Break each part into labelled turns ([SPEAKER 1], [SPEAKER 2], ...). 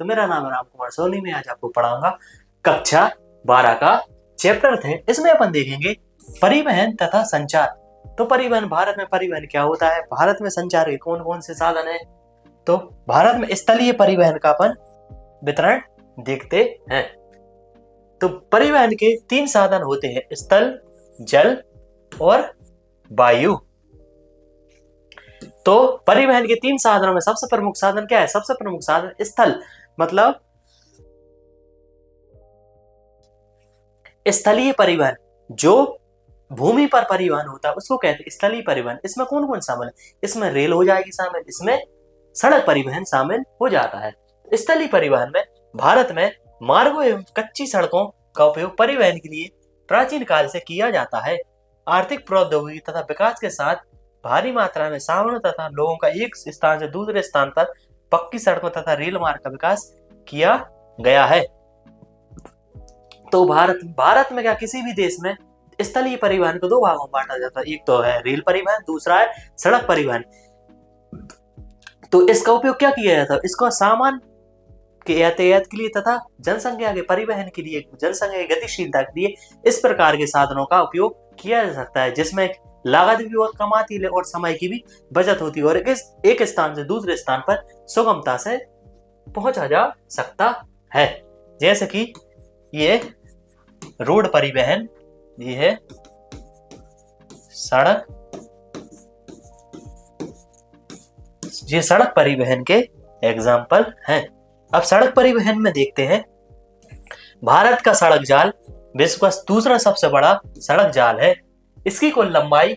[SPEAKER 1] तो मेरा नाम है राम कुमार सोनी। में आज आपको पढ़ाऊंगा कक्षा 12 का चैप्टर थे। इसमें अपन देखेंगे परिवहन तथा संचार। तो परिवहन, भारत में परिवहन क्या होता है, भारत में संचार के कौन कौन से साधन है। तो भारत में स्थलीय परिवहन का अपन वितरण देखते हैं। तो परिवहन के 3 साधन होते हैं, स्थल, जल और वायु। तो परिवहन के 3 साधनों में सबसे प्रमुख साधन क्या है? सबसे प्रमुख साधन स्थल, मतलब स्थलीय परिवहन। जो भूमि पर परिवहन होता है उसको कहते हैं स्थलीय परिवहन। इसमें कौन कौन शामिल है? इसमें रेल हो जाएगी शामिल, इसमें सड़क परिवहन शामिल हो जाता है। स्थलीय परिवहन में भारत में मार्गों एवं कच्ची सड़कों का उपयोग परिवहन के लिए प्राचीन काल से किया जाता है। आर्थिक प्रौद्योगिकी तथा विकास के साथ भारी मात्रा में सामानों तथा लोगों का एक स्थान से दूसरे स्थान पर पक्की सड़कों तथा रेल मार्ग का विकास किया गया है। तो भारत में क्या, किसी भी देश में स्थलीय परिवहन को 2 भागों में बांटा जाता है। एक तो है रेल परिवहन, दूसरा है सड़क परिवहन। तो इसका उपयोग क्या किया जाता है? इसको सामान के यातायात के लिए तथा जनसंख्या के परिवहन के लिए, जनसंख्या की गतिशीलता के लिए इस प्रकार के साधनों का उपयोग किया जा सकता है, जिसमें लागत भी बहुत कम आती है और समय की भी बचत होती है और एक स्थान से दूसरे स्थान पर सुगमता से पहुंचा जा सकता है। जैसे कि ये रोड परिवहन, ये है सड़क, ये सड़क परिवहन के एग्जाम्पल हैं। अब सड़क परिवहन में देखते हैं, भारत का सड़क जाल विश्व का दूसरा सबसे बड़ा सड़क जाल है। इसकी कुल लंबाई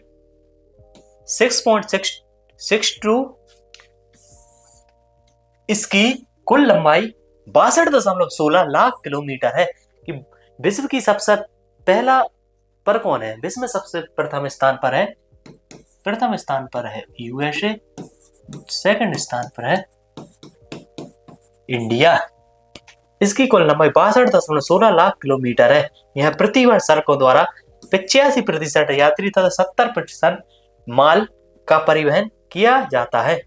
[SPEAKER 1] 6.62, इसकी कुल लंबाई 62.16 लाख किलोमीटर है। कि विश्व की सबसे पहला पर कौन है? विश्व में सबसे प्रथम स्थान पर है यूएसए, सेकंड स्थान पर है इंडिया। इसकी कुल लंबाई 62.16 लाख किलोमीटर है। यह प्रतिवर्ष सड़कों द्वारा 85% यात्री तथा 70% माल का परिवहन किया जाता है।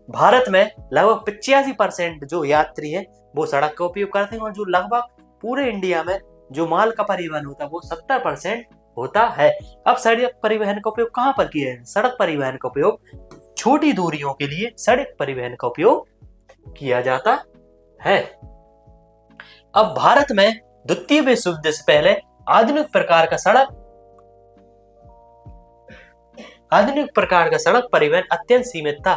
[SPEAKER 1] भारत में लगभग 85% जो यात्री है वो सड़क का उपयोग करते हैं और जो लगभग पूरे इंडिया में जो माल का परिवहन होता है वो 70% होता है। अब सड़क परिवहन का उपयोग कहां पर किया है? सड़क परिवहन का उपयोग छोटी दूरियों के लिए सड़क परिवहन का उपयोग किया जाता है। अब भारत में द्वितीय विश्व युद्ध से पहले आधुनिक प्रकार का सड़क परिवहन अत्यंत सीमित था।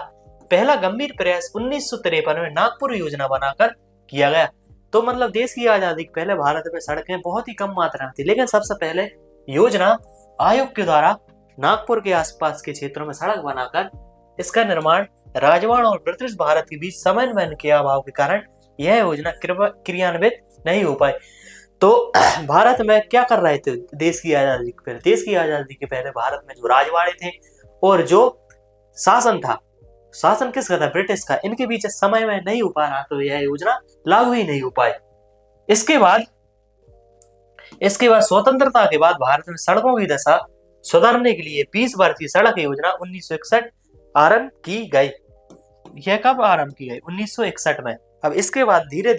[SPEAKER 1] पहला गंभीर प्रयास 1953 में नागपुर योजना बनाकर किया गया। तो मतलब देश की आजादी के पहले भारत में सड़कें बहुत ही कम मात्रा में थी, लेकिन सबसे पहले योजना आयोग के द्वारा नागपुर के आसपास के क्षेत्रों में सड़क बनाकर इसका निर्माण राजवाड़ा और ब्रिटिश भारत के बीच समन्वय के अभाव के कारण यह योजना क्रियान्वित नहीं हो पाई। तो भारत में क्या कर रहे थे? देश की आजादी के पहले भारत में जो राजवाड़े थे और जो शासन था, शासन किसका था? ब्रिटिश का। इनके बीच समय में नहीं हो पा रहा, तो यह योजना लागू ही नहीं हो पाई। इसके बाद स्वतंत्रता के बाद भारत में सड़कों की दशा सुधारने के लिए 20 वर्षीय सड़क योजना 1961 आरंभ की गई। यह कब आरंभ की गई? 1961 में। अब इसके बाद धीरे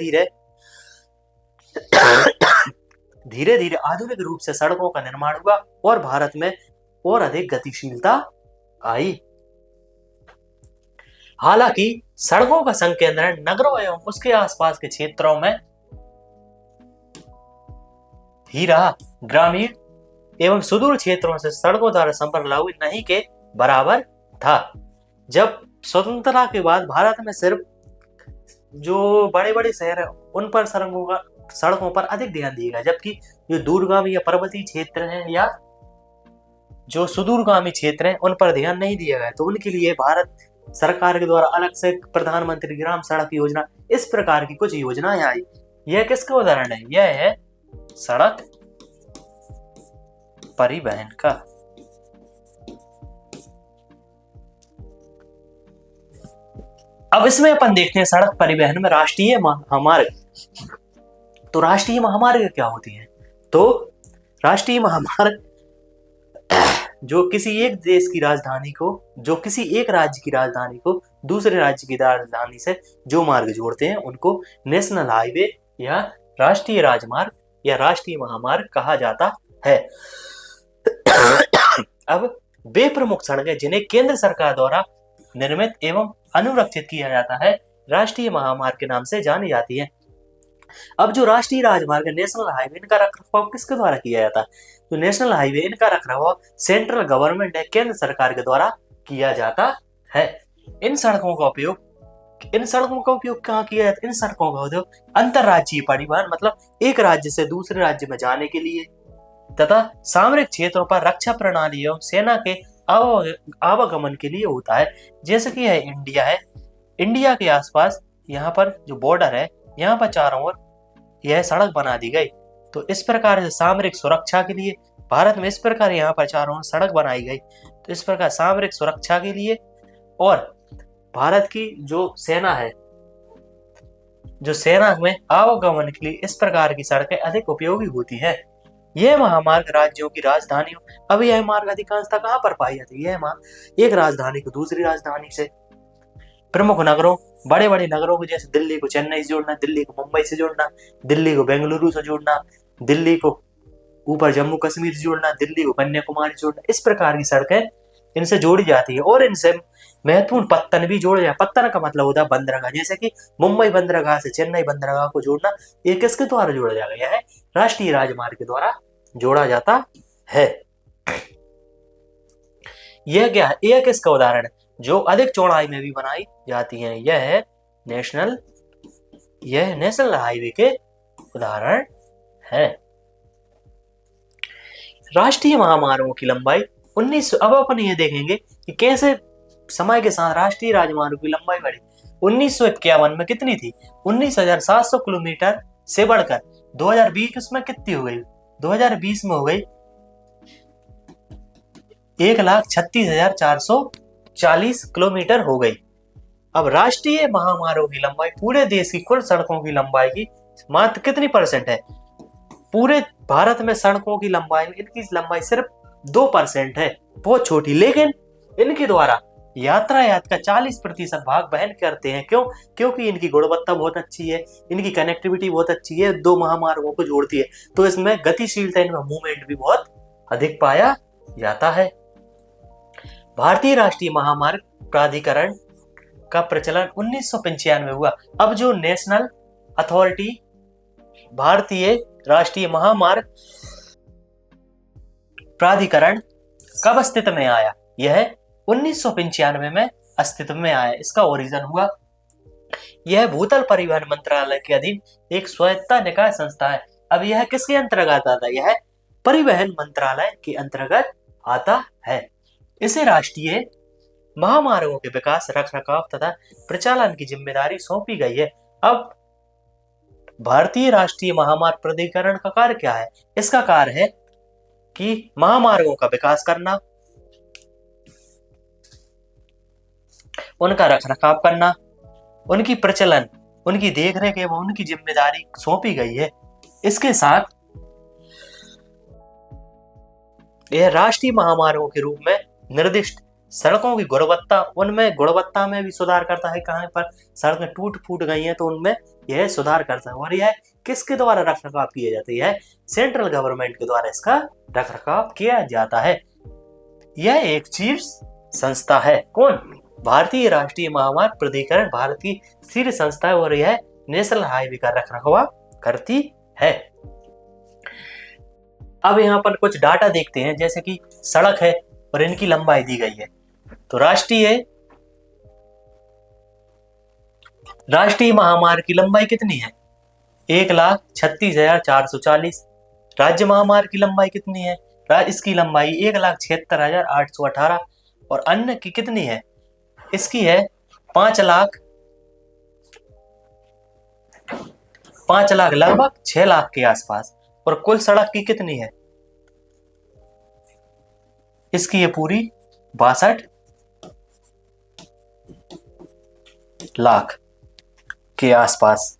[SPEAKER 1] धीरे आधुनिक रूप से सड़कों का निर्माण हुआ और भारत में और अधिक गतिशीलता आई। हालांकि सड़कों का संकेंद्रण नगरों एवं उसके आसपास के क्षेत्रों में ही रहा। ग्रामीण एवं सुदूर क्षेत्रों से सड़कों द्वारा संपर्क लागू नहीं के बराबर था। जब स्वतंत्रता के बाद भारत में सिर्फ जो बड़े बड़े शहर है उन पर सड़कों पर अधिक ध्यान दिया गया, जबकि जो दूरगामी या पर्वतीय क्षेत्र हैं या जो सुदूरगामी क्षेत्र हैं उन पर ध्यान नहीं दिया गया। तो उनके लिए भारत सरकार के द्वारा अलग से प्रधानमंत्री ग्राम सड़क योजना, इस प्रकार की कुछ योजनाएं आई। यह किसका उदाहरण है? यह है सड़क परिवहन का। अब इसमें अपन देखते हैं सड़क परिवहन में राष्ट्रीय महामार्ग। तो राष्ट्रीय महामार्ग क्या होती है? तो राष्ट्रीय महामार्ग जो किसी एक देश की राजधानी को, जो किसी एक राज्य की राजधानी को दूसरे राज्य की राजधानी से जो मार्ग जोड़ते हैं उनको नेशनल हाईवे या राष्ट्रीय राजमार्ग या राष्ट्रीय महामार्ग कहा जाता है। अब वे प्रमुख सड़कें जिन्हें केंद्र सरकार द्वारा निर्मित एवं अनुरक्षित किया जाता है राष्ट्रीय महामार्ग के नाम से जानी जाती है। अब जो राष्ट्रीय राजमार्ग नेशनल हाईवे, इनका रखरखाव किसके द्वारा किया जाता है? तो नेशनल हाईवे इनका रखरखाव सेंट्रल गवर्नमेंट है, केंद्र सरकार के द्वारा किया जाता है। इन सड़कों का उपयोग कहाँ किया जाता है? इन सड़कों का उपयोग अंतरराज्यीय परिवहन मतलब एक राज्य से दूसरे राज्य में जाने के लिए तथा सामरिक क्षेत्रों पर रक्षा प्रणाली एवं सेना के आवागमन के लिए होता है। जैसे कि इंडिया के आसपास यहाँ पर जो बॉर्डर है, यहाँ पर चारों ओर यह सड़क बना दी गई, तो इस प्रकार से सामरिक सुरक्षा के लिए भारत में इस प्रकार यहाँ पर चारों ओर सड़क बनाई गई, तो इस प्रकार सामरिक सुरक्षा के लिए और भारत की जो सेना है, जो सेना में आवागमन के लिए इस प्रकार की सड़कें अधिक उपयोगी होती है। यह महामार्ग राज्यों की राजधानियों, अब यह मार्ग अधिकांशतः कहाँ पर पाई जाती है? यह मार्ग एक राजधानी को दूसरी राजधानी से, प्रमुख नगरों, बड़े बड़े नगरों को जैसे दिल्ली को चेन्नई से जोड़ना, दिल्ली को मुंबई से जोड़ना, दिल्ली को बेंगलुरु से जोड़ना, दिल्ली को ऊपर जम्मू कश्मीर से जोड़ना, दिल्ली को कन्याकुमारी से जोड़ना, इस प्रकार की सड़कें इनसे जोड़ी जाती है। और इनसे महत्वपूर्ण पत्तन भी जोड़े जाए। पत्तन का मतलब होता है बंदरगाह, जैसे कि मुंबई बंदरगाह से चेन्नई बंदरगाह को जोड़ना, ये किसके द्वारा जोड़ा जाएगा? यह राष्ट्रीय राजमार्ग के द्वारा जोड़ा जाता है। यह क्या है? यह किसका उदाहरण है जो अधिक चौड़ाई में भी बनाई जाती है? यह है नेशनल हाईवे के उदाहरण है। राष्ट्रीय महामार्गों की लंबाई 1900, अब अपन ये देखेंगे कि कैसे समय के साथ राष्ट्रीय राजमार्गों की लंबाई बढ़ी। 1951 में कितनी थी? 19,700 किलोमीटर से बढ़कर 2020 में कितनी हो गई? 2020 में हो गई 1,36,440 किलोमीटर हो गई। अब राष्ट्रीय महामार्गों की लंबाई पूरे देश की कुल सड़कों की लंबाई की मात्र कितनी % है? पूरे भारत में सड़कों की लंबाई में इनकी लंबाई सिर्फ 2% है, बहुत छोटी, लेकिन इनके द्वारा यातायात का 40% भाग वहन करते हैं। क्यों? क्योंकि इनकी गुणवत्ता बहुत अच्छी है, इनकी कनेक्टिविटी बहुत अच्छी है, दो महामार्गों को जोड़ती है, तो इसमें गतिशीलता, इनमें मूवमेंट भी बहुत अधिक पाया जाता है। भारतीय राष्ट्रीय महामार्ग प्राधिकरण का प्रचलन 1995 में हुआ। अब जो नेशनल अथॉरिटी भारतीय राष्ट्रीय महामार्ग प्राधिकरण कब अस्तित्व में आया? यह 1995 में अस्तित्व में आया। इसका ओरिजिन हुआ, यह भूतल परिवहन मंत्रालय के अधीन एक स्वायत्ता निकाय संस्था है। अब यह किसके अंतर्गत आता है? यह परिवहन मंत्रालय के अंतर्गत आता है। इसे राष्ट्रीय महामार्गों के विकास, रखरखाव तथा प्रचालन की जिम्मेदारी सौंपी गई है। अब भारतीय राष्ट्रीय महामार्ग प्राधिकरण का कार्य क्या है? इसका कार्य है कि महामार्गों का विकास करना, उनका रखरखाव करना, उनकी प्रचलन, उनकी देखरेख एवं उनकी जिम्मेदारी सौंपी गई है। इसके साथ यह राष्ट्रीय महामार्गों के रूप में निर्दिष्ट सड़कों की गुणवत्ता, उनमें गुणवत्ता में भी सुधार करता है। कहां पर सड़कें टूट फूट गई हैं तो उनमें यह सुधार करता है। और यह किसके द्वारा रखरखाव किया जाता है? सेंट्रल गवर्नमेंट के द्वारा इसका रखरखाव किया जाता है। यह एक शीर्ष संस्था है। कौन? भारतीय राष्ट्रीय महामार्ग प्राधिकरण भारतीय शीर्ष संस्था है और यह नेशनल हाईवे का रखरखाव करती है। अब यहाँ पर कुछ डाटा देखते हैं, जैसे कि सड़क है और इनकी लंबाई दी गई है। तो राष्ट्रीय महामार्ग की लंबाई कितनी है? 1,36,440। राज्य महामार्ग की लंबाई कितनी है? इसकी लंबाई 1,76,818। और अन्य की कितनी है? इसकी है 5 लाख, लगभग 6 लाख के आसपास। और कुल सड़क की कितनी है? इसकी ये पूरी 62 लाख के आसपास।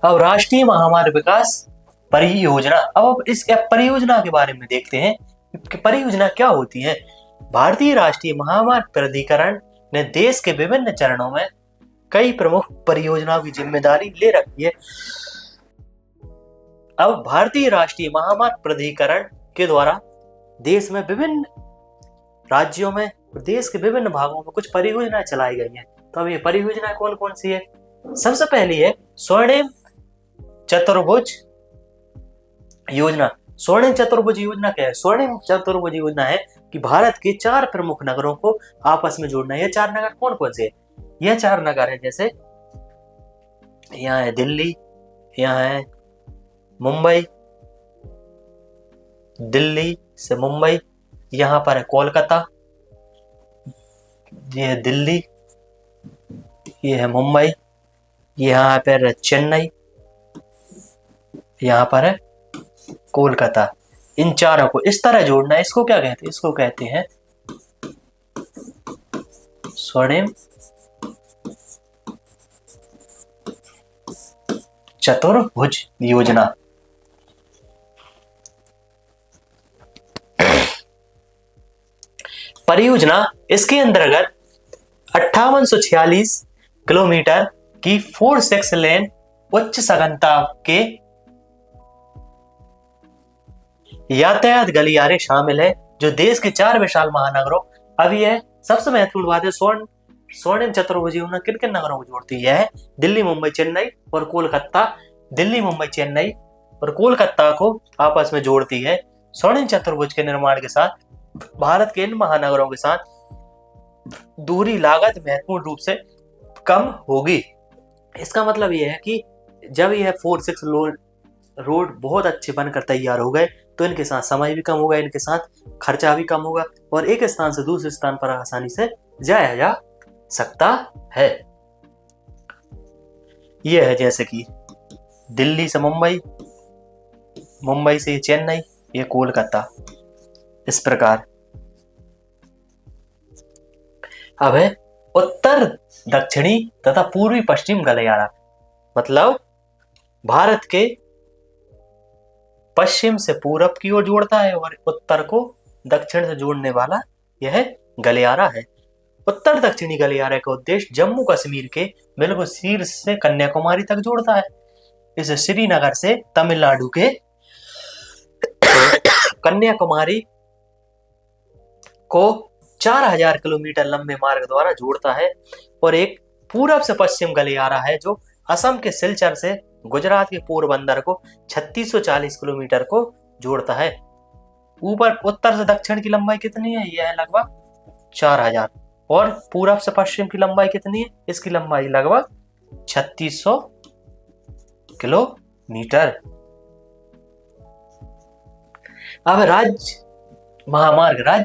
[SPEAKER 1] अब राष्ट्रीय महामार्ग विकास परियोजना, अब इस परियोजना के बारे में देखते हैं कि परियोजना क्या होती है। भारतीय राष्ट्रीय महामार्ग प्राधिकरण ने देश के विभिन्न चरणों में कई प्रमुख परियोजनाओं की जिम्मेदारी ले रखी है। अब भारतीय राष्ट्रीय महामार्ग प्राधिकरण के द्वारा देश में विभिन्न राज्यों में, देश के विभिन्न भागों में कुछ परियोजनाएं चलाई गई हैं। तो अब ये परियोजनाएं कौन कौन सी है? सबसे पहली है स्वर्णिम चतुर्भुज योजना। स्वर्णिम चतुर्भुज योजना क्या है? स्वर्णिम चतुर्भुज योजना है कि भारत के 4 प्रमुख नगरों को आपस में जोड़ना है। ये 4 नगर कौन कौन से है? ये 4 नगर है, जैसे यहाँ है दिल्ली, यहाँ है मुंबई, दिल्ली से मुंबई, यहाँ पर है कोलकाता, ये है दिल्ली, ये है मुंबई, यहाँ पर है चेन्नई, यहाँ पर है कोलकाता। इन चारों को इस तरह जोड़ना है। इसको क्या कहते हैं? इसको कहते हैं स्वर्णिम चतुर्भुज योजना। परियोजना इसके अंतर्गत 5846 किलोमीटर की 4-6 लेन उच्च सघनता के यातायात गलियारे शामिल है, जो देश के 4 विशाल महानगरों, अब यह सबसे महत्वपूर्ण बात है, स्वर्णिम चतुर्भुज योजना किन किन नगरों को जोड़ती है? दिल्ली, मुंबई, चेन्नई और कोलकाता। दिल्ली, मुंबई, चेन्नई और कोलकाता को आपस में जोड़ती है। स्वर्णिम चतुर्भुज के निर्माण के साथ भारत के इन महानगरों के साथ दूरी लागत महत्वपूर्ण रूप से कम होगी। इसका मतलब यह है कि जब यह 4-6 रोड बहुत अच्छे बनकर तैयार हो गए तो इनके साथ समय भी कम होगा, इनके साथ खर्चा भी कम होगा और एक स्थान से दूसरे स्थान पर आसानी से जाया जा सकता है। यह है जैसे कि दिल्ली से मुंबई, मुंबई से चेन्नई, ये कोलकाता, इस प्रकार। अब है उत्तर दक्षिणी तथा पूर्वी पश्चिम गलियारा, मतलब भारत के पश्चिम से पूरब की ओर जोड़ता है और उत्तर को दक्षिण से जोड़ने वाला यह गलियारा है। उत्तर दक्षिणी गलियारे का उद्देश्य जम्मू कश्मीर के बिल्कुल शीर्ष से कन्याकुमारी तक जोड़ता है। इसे श्रीनगर से तमिलनाडु के कन्याकुमारी को 4000 किलोमीटर लंबे मार्ग द्वारा जोड़ता है और एक पूरब से पश्चिम गलियारा है जो असम के सिलचर से गुजरात के पोरबंदर को 3640 किलोमीटर को जोड़ता है। ऊपर उत्तर से दक्षिण की लंबाई कितनी है? यह है लगभग 4000 और पूरब से पश्चिम की लंबाई कितनी है? इसकी लंबाई लगभग 3600 किलोमीटर। अब राज्य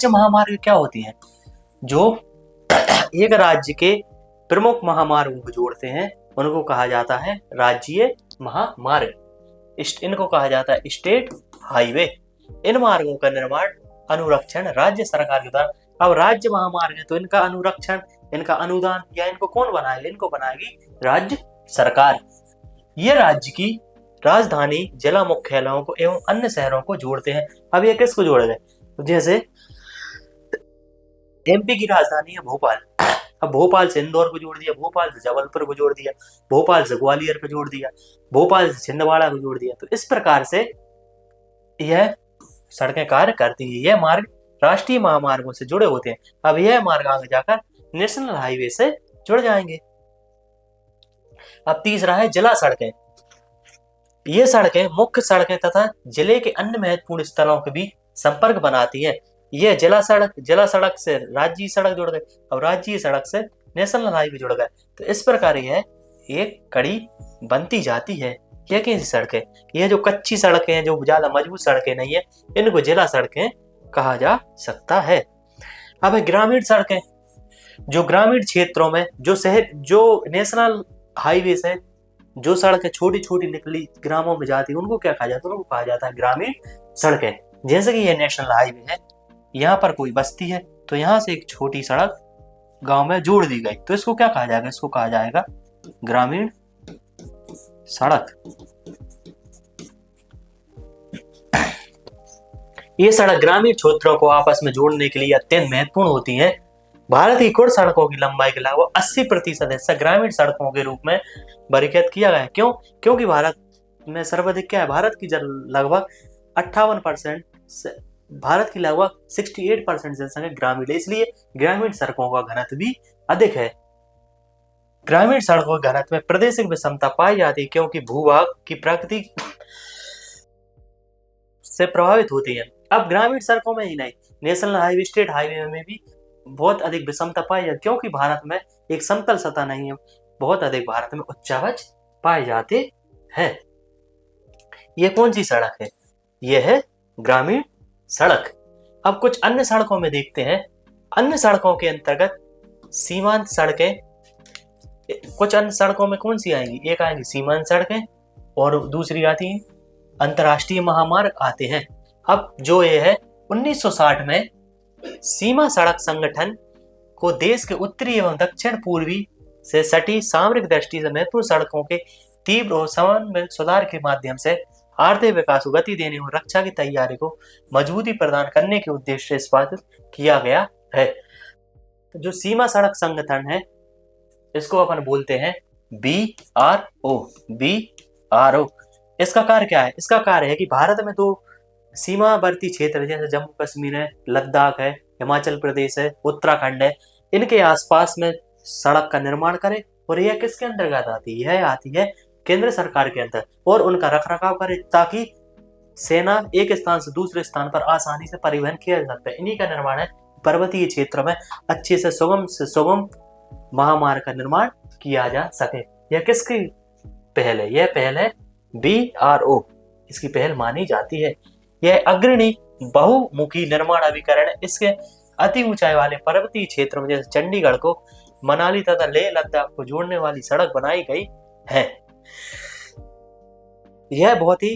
[SPEAKER 1] महामार्ग क्या होती हैं? जो एक राज्य के प्रमुख महामार्गों को जोड़ते हैं उनको कहा जाता है राज्य महामार्ग। इनको कहा जाता है स्टेट हाईवे। इन मार्गों का निर्माण, अनुरक्षण राज्य सरकार के द्वारा। अब राज्य महामार्ग है तो इनका अनुरक्षण, इनका अनुदान या इनको कौन बनाएगा? इनको बनाएगी राज्य सरकार। ये राज्य की राजधानी, जिला मुख्यालयों को एवं अन्य शहरों को जोड़ते हैं। अब ये किसको जोड़े गए? जैसे एमपी की राजधानी है भोपाल, अब भोपाल से इंदौर को जोड़ दिया, भोपाल से जबलपुर को जोड़ दिया, भोपाल से ग्वालियर को जोड़ दिया, भोपाल से छिंदवाड़ा को जोड़ दिया। तो इस प्रकार से यह सड़कें कार्य करती है। यह मार्ग राष्ट्रीय महामार्गों से जुड़े होते हैं। अब यह मार्ग आगे जाकर नेशनल हाईवे से जुड़ जाएंगे। अब तीसरा है जिला सड़कें। ये सड़कें मुख्य सड़कें तथा जिले के अन्य महत्वपूर्ण स्थलों के बीच संपर्क बनाती है। यह जिला सड़क से राज्य सड़क जुड़ गए, अब राज्य सड़क से नेशनल हाईवे जुड़ गए। तो इस प्रकार यह एक कड़ी बनती जाती है। यह कैसी सड़कें? यह जो कच्ची सड़कें हैं, जो ज्यादा मजबूत सड़कें नहीं है, इनको जिला सड़कें कहा जा सकता है। अब है ग्रामीण सड़कें। जो ग्रामीण क्षेत्रों में जो नेशनल हाईवे से जो सड़कें छोटी छोटी निकली ग्रामों में जाती है उनको क्या कहा जाता है? उनको कहा जाता है ग्रामीण सड़कें। जैसे कि यह नेशनल हाईवे है, यहाँ पर कोई बस्ती है तो यहाँ से एक छोटी सड़क गांव में जोड़ दी गई, तो इसको क्या कहा जाएगा? इसको कहा जाएगा ग्रामीण सड़क। ये सड़क ग्रामीण क्षेत्रों को आपस में जोड़ने के लिए अत्यंत महत्वपूर्ण होती है। भारत की कुल सड़कों की लंबाई का लगभग 80% हिस्सा ग्रामीण सड़कों के रूप में वर्गीकृत किया गया है। क्यों? क्योंकि भारत में सर्वाधिक क्या है, भारत की लगभग 58% भारत की लगभग 68% जनसंख्या ग्रामीण है, इसलिए ग्रामीण सड़कों का घनत्व भी अधिक है। ग्रामीण सड़कों के घनत्व में प्रादेशिक विषमता पाई जाती है, क्योंकि भूभाग की प्रकृति से प्रभावित होती है। अब ग्रामीण सड़कों में ही नहीं, नेशनल हाईवे, स्टेट हाईवे में भी बहुत अधिक विषमता पाई जाती है, क्योंकि भारत में एक समतल सतह नहीं है, बहुत अधिक भारत में उच्चावच पाए जाते हैं। यह कौन सी सड़क है? यह है ग्रामीण सड़क। अब कुछ अन्य सड़कों में देखते हैं। अन्य सड़कों के अंतर्गत सीमांत सड़कें, कुछ अन्य सड़कों में कौन सी आएंगी? एक आएंगी सीमांत सड़कें और दूसरी आती है अंतर्राष्ट्रीय महामार्ग आते हैं। अब जो ये है 1960 में सीमा सड़क संगठन को देश के उत्तरी एवं दक्षिण पूर्वी से सटी सामरिक दृष्टि से महत्वपूर्ण सड़कों के तीव्र और समन्वय सुधार के माध्यम से आर्थिक विकास को गति देने और रक्षा की तैयारी को मजबूती प्रदान करने के उद्देश्य से स्थापित किया गया है। तो जो सीमा सड़क संगठन है, इसको अपन बोलते हैं BRO। इसका कार्य क्या है? इसका कार्य है कि भारत में तो सीमावर्ती क्षेत्र जैसे जम्मू कश्मीर है, लद्दाख है, हिमाचल प्रदेश है, उत्तराखंड है, इनके आसपास में सड़क का निर्माण करे, और यह किसके अंतर्गत आती है? यह आती है केंद्र सरकार के अंदर, और उनका रखरखाव करे ताकि सेना एक स्थान से दूसरे स्थान पर आसानी से परिवहन किया जा सकता है। इन्हीं का निर्माण है पर्वतीय क्षेत्र में अच्छे से सुगम महामार्ग का निर्माण किया जा सके। यह किसकी पहल है? यह पहल है BRO, इसकी पहल मानी जाती है। यह अग्रणी बहुमुखी निर्माण अभिकरण है। इसके अति ऊंचाई वाले पर्वतीय क्षेत्र में जैसे चंडीगढ़ को मनाली तथा लेह लद्दाख को जोड़ने वाली सड़क बनाई गई है। यह बहुत ही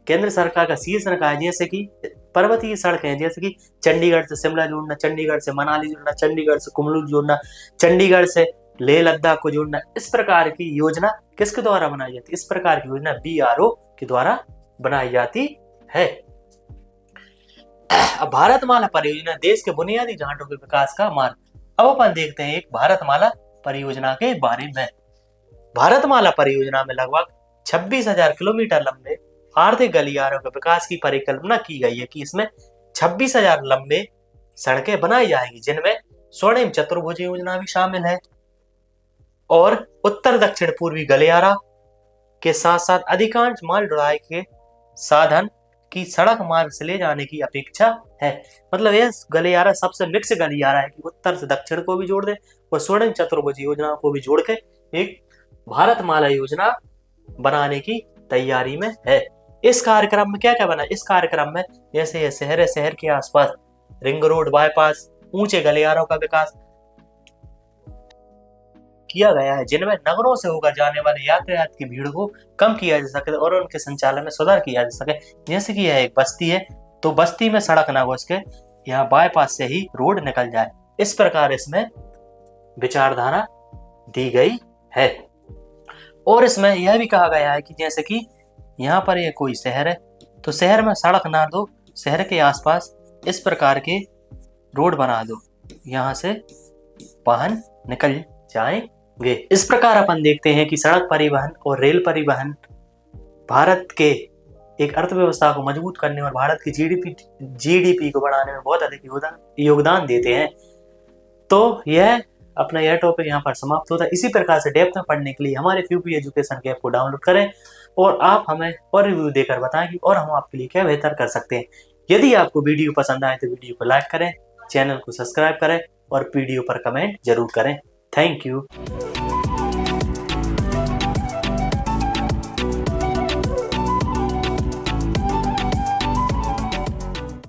[SPEAKER 1] केंद्र सरकार का शीर्ष निकाय है, जैसे कि पर्वतीय सड़कें जैसे कि चंडीगढ़ से शिमला जोड़ना, चंडीगढ़ से मनाली जोड़ना, चंडीगढ़ से कुल्लू जोड़ना, चंडीगढ़ से लेह लद्दाख को जोड़ना, इस प्रकार की योजना किसके द्वारा बनाई जाती है? इस प्रकार की योजना BRO के द्वारा बनाई जाती है। अब भारतमाला परियोजना देश के बुनियादी ढांचों के विकास का मार्ग। अब अपन देखते हैं एक भारतमाला परियोजना के बारे में। भारतमाला परियोजना में लगभग 26,000 किलोमीटर लंबे आर्थिक गलियारों के विकास की परिकल्पना की गई है कि इसमें 26,000 लंबे सड़कें बनाई जाएंगी, जिनमें स्वर्णिम चतुर्भुज योजना भी शामिल है, और उत्तर दक्षिण पूर्वी गलियारा के साथ साथ अधिकांश माल ढुलाई के साधन की सड़क मार्ग से ले जाने की अपेक्षा है। मतलब यह गलियारा सबसे मिक्स गलियारा है कि उत्तर से दक्षिण को भी जोड़ दे और स्वर्णिम चतुर्भुज योजना को भी जोड़ के एक भारतमाला योजना बनाने की तैयारी में है। इस कार्यक्रम में क्या क्या बना? इस कार्यक्रम में जैसे ये शहर है, शहर के आसपास रिंग रोड, बाईपास, ऊंचे गलियारों का विकास किया गया है, जिनमें नगरों से होकर जाने वाले यातायात की भीड़ को कम किया जा सके और उनके संचालन में सुधार किया जा सके। जैसे कि यह एक बस्ती है, तो बस्ती में सड़क ना घुस के यहाँ बाईपास से ही रोड निकल जाए, इस प्रकार इसमें विचारधारा दी गई है। और इसमें यह भी कहा गया है कि जैसे कि यहाँ पर ये कोई शहर है, तो शहर में सड़क ना दो, शहर के आसपास इस प्रकार के रोड बना दो, यहाँ से वाहन निकल जाएंगे। इस प्रकार अपन देखते हैं कि सड़क परिवहन और रेल परिवहन भारत के एक अर्थव्यवस्था को मजबूत करने और भारत की जीडीपी को बढ़ाने में बहुत अधिक योगदान देते हैं। तो यह अपना यह टॉपिक यहाँ पर समाप्त होता है। इसी प्रकार से डेप्थ में पढ़ने के लिए हमारे फ्यूपी एजुकेशन के ऐप को डाउनलोड करें और आप हमें और रिव्यू देकर बताएं कि और हम आपके लिए क्या बेहतर कर सकते हैं। यदि आपको वीडियो पसंद आए तो वीडियो को लाइक करें, चैनल को सब्सक्राइब करें और वीडियो पर कमेंट जरूर करें। Thank you.